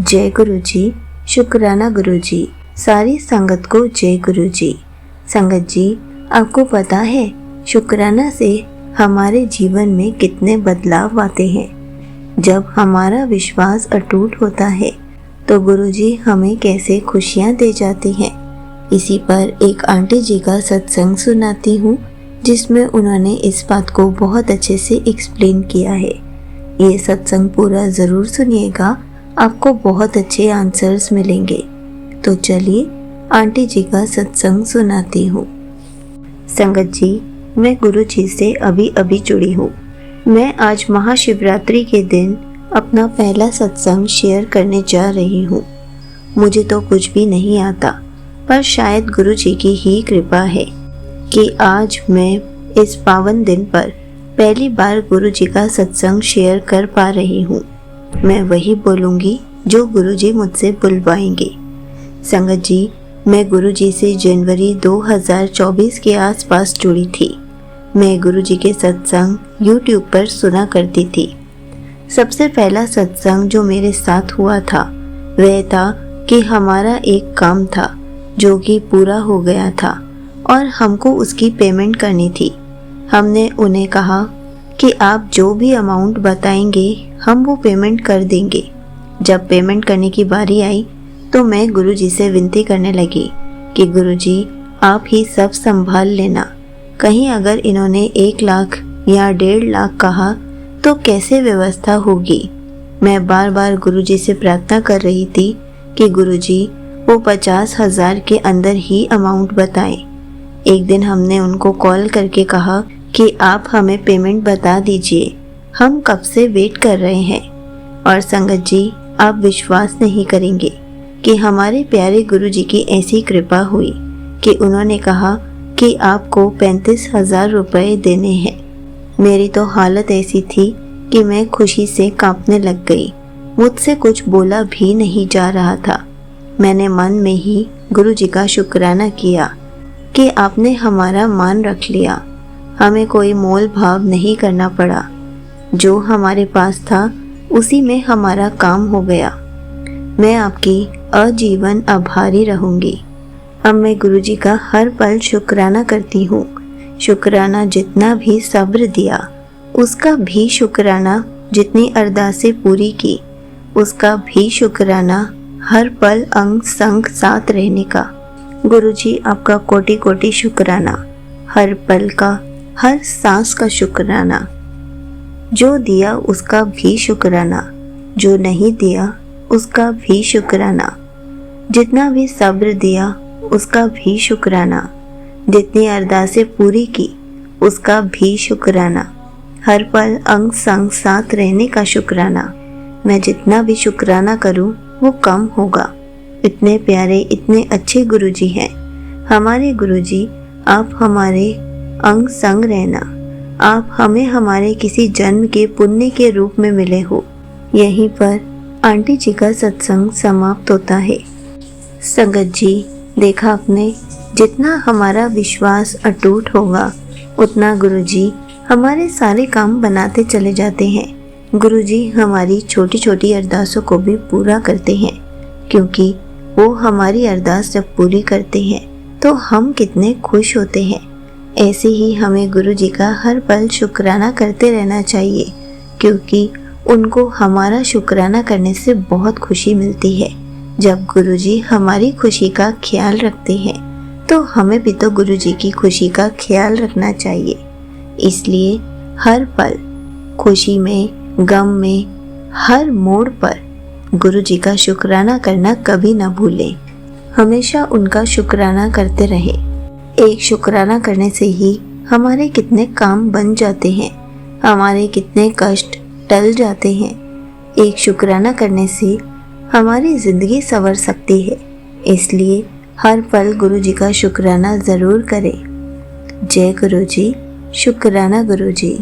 जय गुरु जी। शुक्राना गुरु जी। सारी संगत को जय गुरु जी। संगत जी, आपको पता है शुक्राना से हमारे जीवन में कितने बदलाव आते हैं। जब हमारा विश्वास अटूट होता है तो गुरु जी हमें कैसे खुशियाँ दे जाते हैं। इसी पर एक आंटी जी का सत्संग सुनाती हूँ जिसमें उन्होंने इस बात को बहुत अच्छे से एक्सप्लेन किया है। ये सत्संग पूरा ज़रूर सुनिएगा, आपको बहुत अच्छे आंसर्स मिलेंगे। तो चलिए आंटी जी का सत्संग सुनाती हूँ। संगत जी, मैं गुरु जी से अभी जुड़ी हूँ। मैं आज महाशिवरात्रि के दिन अपना पहला सत्संग शेयर करने जा रही हूँ। मुझे तो कुछ भी नहीं आता, पर शायद गुरु जी की ही कृपा है कि आज मैं इस पावन दिन पर पहली बार गुरु जी का सत्संग शेयर कर पा रही हूँ। मैं वही बोलूँगी जो गुरु जी मुझसे बुलवाएंगे। संगत जी, मैं गुरु जी से जनवरी 2024 के आसपास जुड़ी थी। मैं गुरु जी के सत्संग YouTube पर सुना करती थी। सबसे पहला सत्संग जो मेरे साथ हुआ था वह था कि हमारा एक काम था जो कि पूरा हो गया था और हमको उसकी पेमेंट करनी थी। हमने उन्हें कहा कि आप जो भी अमाउंट बताएंगे हम वो पेमेंट कर देंगे। जब पेमेंट करने की बारी आई तो मैं गुरुजी से विनती करने लगी कि गुरुजी आप ही सब संभाल लेना। कहीं अगर इन्होंने 1 लाख या 1.5 लाख कहा तो कैसे व्यवस्था होगी। मैं बार बार गुरुजी से प्रार्थना कर रही थी कि गुरुजी वो 50,000 के अंदर ही अमाउंट बताएं। एक दिन हमने उनको कॉल करके कहा कि आप हमें पेमेंट बता दीजिए, हम कब से वेट कर रहे हैं। और संगत जी, आप विश्वास नहीं करेंगे कि हमारे प्यारे गुरुजी की ऐसी कृपा हुई कि उन्होंने कहा कि आपको 35,000 रुपये देने हैं। मेरी तो हालत ऐसी थी कि मैं खुशी से कांपने लग गई। मुझसे कुछ बोला भी नहीं जा रहा था। मैंने मन में ही गुरुजी का शुक्राना किया कि आपने हमारा मान रख लिया। हमें कोई मोल भाव नहीं करना पड़ा। जो हमारे पास था उसी में हमारा काम हो गया। मैं आपकी आजीवन आभारी रहूंगी। अब मैं गुरुजी का हर पल शुक्राना करती हूँ। शुक्राना जितना भी सब्र दिया, उसका भी शुक्राना जितनी अरदासें पूरी की, उसका भी शुक्राना हर पल अंग संग साथ रहने का। गुरुजी आपका कोटि कोटि शुक्राना, हर पल का, हर सांस का शुक्राना। जो दिया उसका भी शुक्राना, जो नहीं दिया उसका भी शुक्राना। जितना भी सब्र दिया उसका भी शुक्राना, जितनी अरदासें पूरी की उसका भी शुक्राना, हर पल अंग संग साथ रहने का शुक्राना। मैं जितना भी शुक्राना करूं वो कम होगा। इतने प्यारे, इतने अच्छे गुरुजी हैं हमारे गुरुजी। आप हमारे अंग संग रहना। आप हमें हमारे किसी जन्म के पुण्य के रूप में मिले हो। यहीं पर आंटी जी का सत्संग समाप्त होता है। संगत जी, देखा आपने, जितना हमारा विश्वास अटूट होगा उतना गुरुजी हमारे सारे काम बनाते चले जाते हैं। गुरुजी हमारी छोटी छोटी अरदासों को भी पूरा करते हैं, क्योंकि वो हमारी अरदास जब पूरी करते हैं तो हम कितने खुश होते हैं। ऐसे ही हमें गुरुजी का हर पल शुक्राना करते रहना चाहिए, क्योंकि उनको हमारा शुक्राना करने से बहुत खुशी मिलती है। जब गुरुजी हमारी खुशी का ख्याल रखते हैं तो हमें भी तो गुरुजी की खुशी का ख्याल रखना चाहिए। इसलिए हर पल, खुशी में, गम में, हर मोड़ पर गुरुजी का शुक्राना करना कभी ना भूलें। हमेशा उनका शुक्राना करते रहें। एक शुक्राना करने से ही हमारे कितने काम बन जाते हैं, हमारे कितने कष्ट टल जाते हैं। एक शुक्राना करने से हमारी ज़िंदगी संवर सकती है। इसलिए हर पल गुरुजी का शुक्राना ज़रूर करें। जय गुरुजी। शुक्राना गुरुजी।